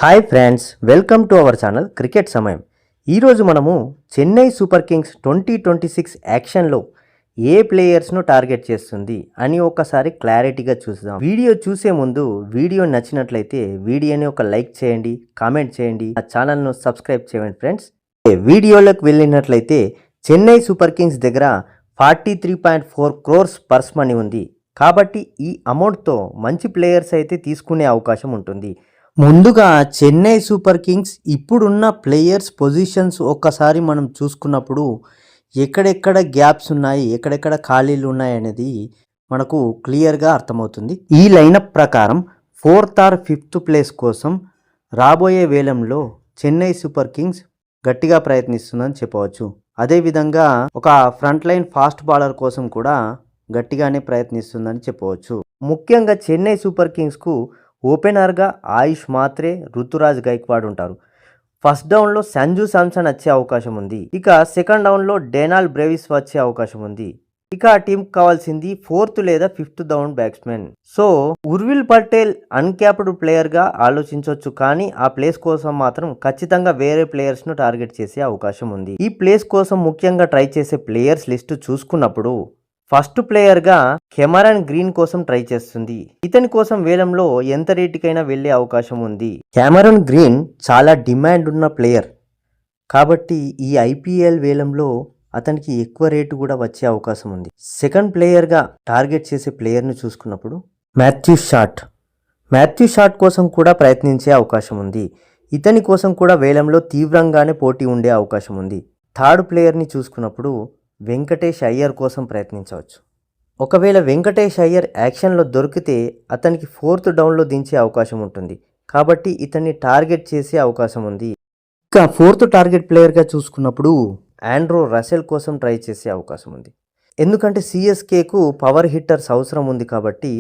Hi friends, welcome to our channel cricket సమయం. ఈరోజు మనము చెన్నై సూపర్ కింగ్స్ 2026 యాక్షన్లో ఏ ప్లేయర్స్ను టార్గెట్ చేస్తుంది అని ఒకసారి క్లారిటీగా చూద్దాం. వీడియో చూసే ముందు వీడియో నచ్చినట్లయితే వీడియోని ఒక లైక్ చేయండి, కామెంట్ చేయండి, ఆ ఛానల్ను సబ్స్క్రైబ్ చేయండి ఫ్రెండ్స్. వీడియోలోకి వెళ్ళినట్లయితే చెన్నై సూపర్ కింగ్స్ దగ్గర 43.4 crores పర్స్ మనీ ఉంది. కాబట్టి ఈ అమౌంట్తో మంచి ప్లేయర్స్ అయితే తీసుకునే అవకాశం ఉంటుంది. ముందుగా చెన్నై సూపర్ కింగ్స్ ఇప్పుడున్న ప్లేయర్స్ పొజిషన్స్ ఒక్కసారి మనం చూసుకున్నప్పుడు ఎక్కడెక్కడ గ్యాప్స్ ఉన్నాయి, ఎక్కడెక్కడ ఖాళీలు ఉన్నాయి అనేది మనకు క్లియర్గా అర్థమవుతుంది. ఈ లైనప్ ప్రకారం 4th or 5th ప్లేస్ కోసం రాబోయే వేలంలో చెన్నై సూపర్ కింగ్స్ గట్టిగా ప్రయత్నిస్తుందని చెప్పవచ్చు. అదేవిధంగా ఒక ఫ్రంట్ లైన్ ఫాస్ట్ బౌలర్ కోసం కూడా గట్టిగానే ప్రయత్నిస్తుందని చెప్పవచ్చు. ముఖ్యంగా చెన్నై సూపర్ కింగ్స్కు ఓపెనర్గా ఆయుష్ మాత్రే, రుతురాజ్ గైక్వాడ్ ఉంటారు. ఫస్ట్ డౌన్లో సంజు శాంసన్ వచ్చే అవకాశం ఉంది. ఇక సెకండ్ డౌన్లో డేనాల్ బ్రేవిస్ వచ్చే అవకాశం ఉంది. ఇక ఆ టీంకి కావాల్సింది 4th లేదా 5th down batsmen. So Urvil Patel uncapped ప్లేయర్గా ఆలోచించవచ్చు, కానీ ఆ ప్లేస్ కోసం మాత్రం ఖచ్చితంగా వేరే ప్లేయర్స్ను టార్గెట్ చేసే అవకాశం ఉంది. ఈ ప్లేస్ కోసం ముఖ్యంగా ట్రై చేసే ప్లేయర్స్ లిస్టు చూసుకున్నప్పుడు ఫస్ట్ ప్లేయర్గా కెమెరాన్ గ్రీన్ కోసం ట్రై చేస్తుంది. ఇతని కోసం వేలంలో ఎంత రేటుకైనా వెళ్ళే అవకాశం ఉంది. కెమెరాన్ గ్రీన్ చాలా డిమాండ్ ఉన్న ప్లేయర్ కాబట్టి ఈ ఐపీఎల్ వేలంలో అతనికి ఎక్కువ రేటు కూడా వచ్చే అవకాశం ఉంది. సెకండ్ ప్లేయర్గా టార్గెట్ చేసే ప్లేయర్ను చూసుకున్నప్పుడు మాథ్యూ షాట్ కోసం కూడా ప్రయత్నించే అవకాశం ఉంది. ఇతని కోసం కూడా వేలంలో తీవ్రంగానే పోటీ ఉండే అవకాశం ఉంది. థర్డ్ ప్లేయర్ని చూసుకున్నప్పుడు వెంకటేష్ అయ్యర్ కోసం ప్రయత్నించవచ్చు. ఒకవేళ వెంకటేష్ అయ్యర్ యాక్షన్లో దొరికితే అతనికి 4th డౌన్లో దించే అవకాశం ఉంటుంది. కాబట్టి ఇతన్ని టార్గెట్ చేసే అవకాశం ఉంది. ఇక 4th టార్గెట్ ప్లేయర్గా చూసుకున్నప్పుడు ఆండ్రూ రసెల్ కోసం ట్రై చేసే అవకాశం ఉంది. ఎందుకంటే సిఎస్కేకు పవర్ హిట్టర్స్ అవసరం ఉంది కాబట్టి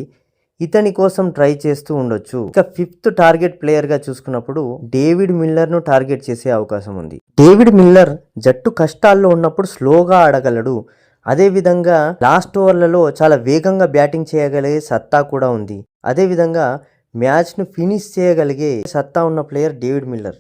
ఇతని కోసం ట్రై చేస్తూ ఉండొచ్చు. ఇక 5th టార్గెట్ ప్లేయర్గా చూసుకున్నప్పుడు డేవిడ్ మిల్లర్ను టార్గెట్ చేసే అవకాశం ఉంది. డేవిడ్ మిల్లర్ జట్టు కష్టాల్లో ఉన్నప్పుడు స్లోగా ఆడగలడు. అదేవిధంగా లాస్ట్ ఓవర్లలో చాలా వేగంగా బ్యాటింగ్ చేయగలిగే సత్తా కూడా ఉంది. అదేవిధంగా మ్యాచ్ను ఫినిష్ చేయగలిగే సత్తా ఉన్న ప్లేయర్ డేవిడ్ మిల్లర్.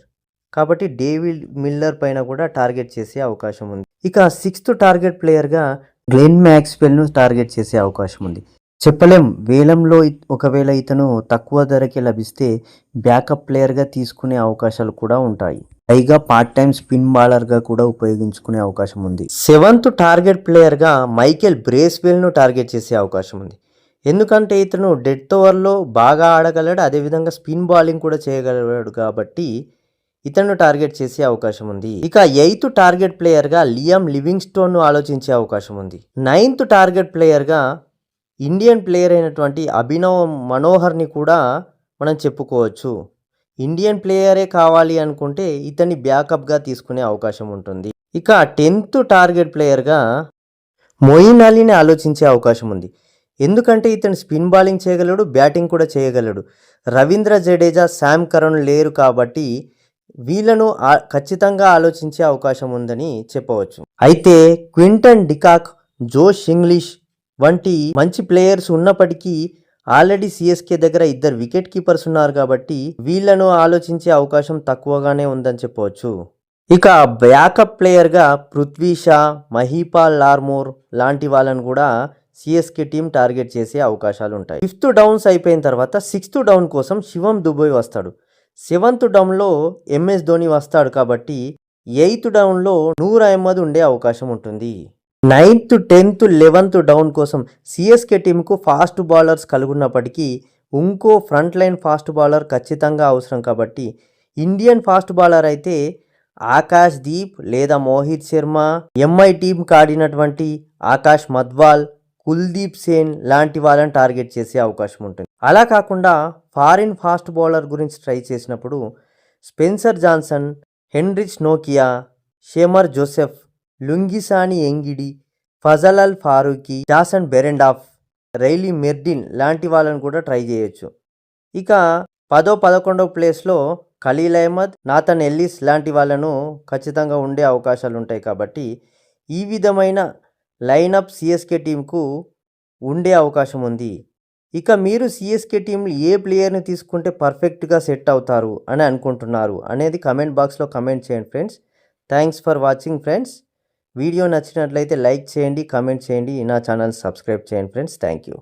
కాబట్టి డేవిడ్ మిల్లర్ పైన కూడా టార్గెట్ చేసే అవకాశం ఉంది. ఇక 6th టార్గెట్ ప్లేయర్గా గ్లెన్ మ్యాక్స్వెల్ను టార్గెట్ చేసే అవకాశం ఉంది. చెప్పలేం, వేలంలో ఒకవేళ ఇతను తక్కువ ధరకే లభిస్తే బ్యాకప్ ప్లేయర్గా తీసుకునే అవకాశాలు కూడా ఉంటాయి. పైగా పార్ట్ టైం స్పిన్ బౌలర్గా కూడా ఉపయోగించుకునే అవకాశం ఉంది. 7th టార్గెట్ ప్లేయర్గా మైకేల్ బ్రేస్వెల్ను టార్గెట్ చేసే అవకాశం ఉంది. ఎందుకంటే ఇతను డెత్ ఓవర్లో బాగా ఆడగలడు, అదేవిధంగా స్పిన్ బౌలింగ్ కూడా చేయగలడు కాబట్టి ఇతను టార్గెట్ చేసే అవకాశం ఉంది. ఇక 8th టార్గెట్ ప్లేయర్గా లియామ్ లివింగ్స్టోన్ను ఆలోచించే అవకాశం ఉంది. 9th టార్గెట్ ప్లేయర్గా ఇండియన్ ప్లేయర్ అయినటువంటి అభినవ్ మనోహర్ని కూడా మనం చెప్పుకోవచ్చు. ఇండియన్ ప్లేయరే కావాలి అనుకుంటే ఇతన్ని బ్యాకప్గా తీసుకునే అవకాశం ఉంటుంది. ఇక 10th టార్గెట్ ప్లేయర్గా మొయిన్ అలీని ఆలోచించే అవకాశం ఉంది. ఎందుకంటే ఇతను స్పిన్ బౌలింగ్ చేయగలడు, బ్యాటింగ్ కూడా చేయగలడు. రవీంద్ర జడేజా, శామ్ కరణ్ లేరు కాబట్టి వీళ్ళను ఖచ్చితంగా ఆలోచించే అవకాశం ఉందని చెప్పవచ్చు. అయితే క్వింటన్ డికాక్, జోష్ ఇంగ్లీష్ వంటి మంచి ప్లేయర్స్ ఉన్నప్పటికీ ఆల్రెడీ సిఎస్కే దగ్గర 2 వికెట్ కీపర్స్ ఉన్నారు కాబట్టి వీళ్ళను ఆలోచించే అవకాశం తక్కువగానే ఉందని చెప్పవచ్చు. ఇక బ్యాకప్ ప్లేయర్గా పృథ్వీ షా, మహీపాల్ లార్మోర్ లాంటి వాళ్ళను కూడా సిఎస్కే టీం టార్గెట్ చేసే అవకాశాలు ఉంటాయి. 5th డౌన్స్ అయిపోయిన తర్వాత 6th డౌన్ కోసం శివం దుబే వస్తాడు. 7th డౌన్లో ఎంఎస్ ధోని వస్తాడు కాబట్టి 8th డౌన్లో నూర్ అహ్మద్ ఉండే అవకాశం ఉంటుంది. 9th, 10th, 11th డౌన్ కోసం సిఎస్కే టీంకు ఫాస్ట్ బౌలర్స్ కలుగున్నప్పటికీ ఇంకో ఫ్రంట్ లైన్ ఫాస్ట్ బౌలర్ ఖచ్చితంగా అవసరం కాబట్టి ఇండియన్ ఫాస్ట్ బౌలర్ అయితే ఆకాష్ దీప్ లేదా మోహిత్ శర్మ, ఎంఐ టీంకి ఆడినటువంటి ఆకాష్ మద్వాల్, కుల్దీప్ సేన్ లాంటి వాళ్ళని టార్గెట్ చేసే అవకాశం ఉంటుంది. అలా కాకుండా ఫారిన్ ఫాస్ట్ బౌలర్ గురించి ట్రై చేసినప్పుడు స్పెన్సర్ జాన్సన్, హెన్రిచ్ నోకియా, Shamar Joseph, Lungisani Ngidi, Fazal al Farooqi, Jason Behrendorff, Riley Meredith లాంటి వాళ్ళని కూడా ట్రై చేయొచ్చు. ఇక 10వ 11వ ప్లేస్లో ఖలీల్ అహ్మద్, నాథన్ ఎల్లిస్ లాంటి వాళ్ళను ఖచ్చితంగా ఉండే అవకాశాలు ఉంటాయి. కాబట్టి ఈ విధమైన లైనప్ సిఎస్కే టీంకు ఉండే అవకాశం ఉంది. ఇక మీరు సిఎస్కే టీంలో ఏ ప్లేయర్ని తీసుకుంటే పర్ఫెక్ట్గా సెట్ అవుతారు అని అనుకుంటున్నారు అనేది కమెంట్ బాక్స్లో కమెంట్ చేయండి friends. Thanks for watching friends. Video నచ్చినట్లయితే లైక్ చేయండి, కమెంట్ చేయండి, నా ఛానల్ సబ్స్క్రైబ్ చేయండి ఫ్రెండ్స్. Thank you.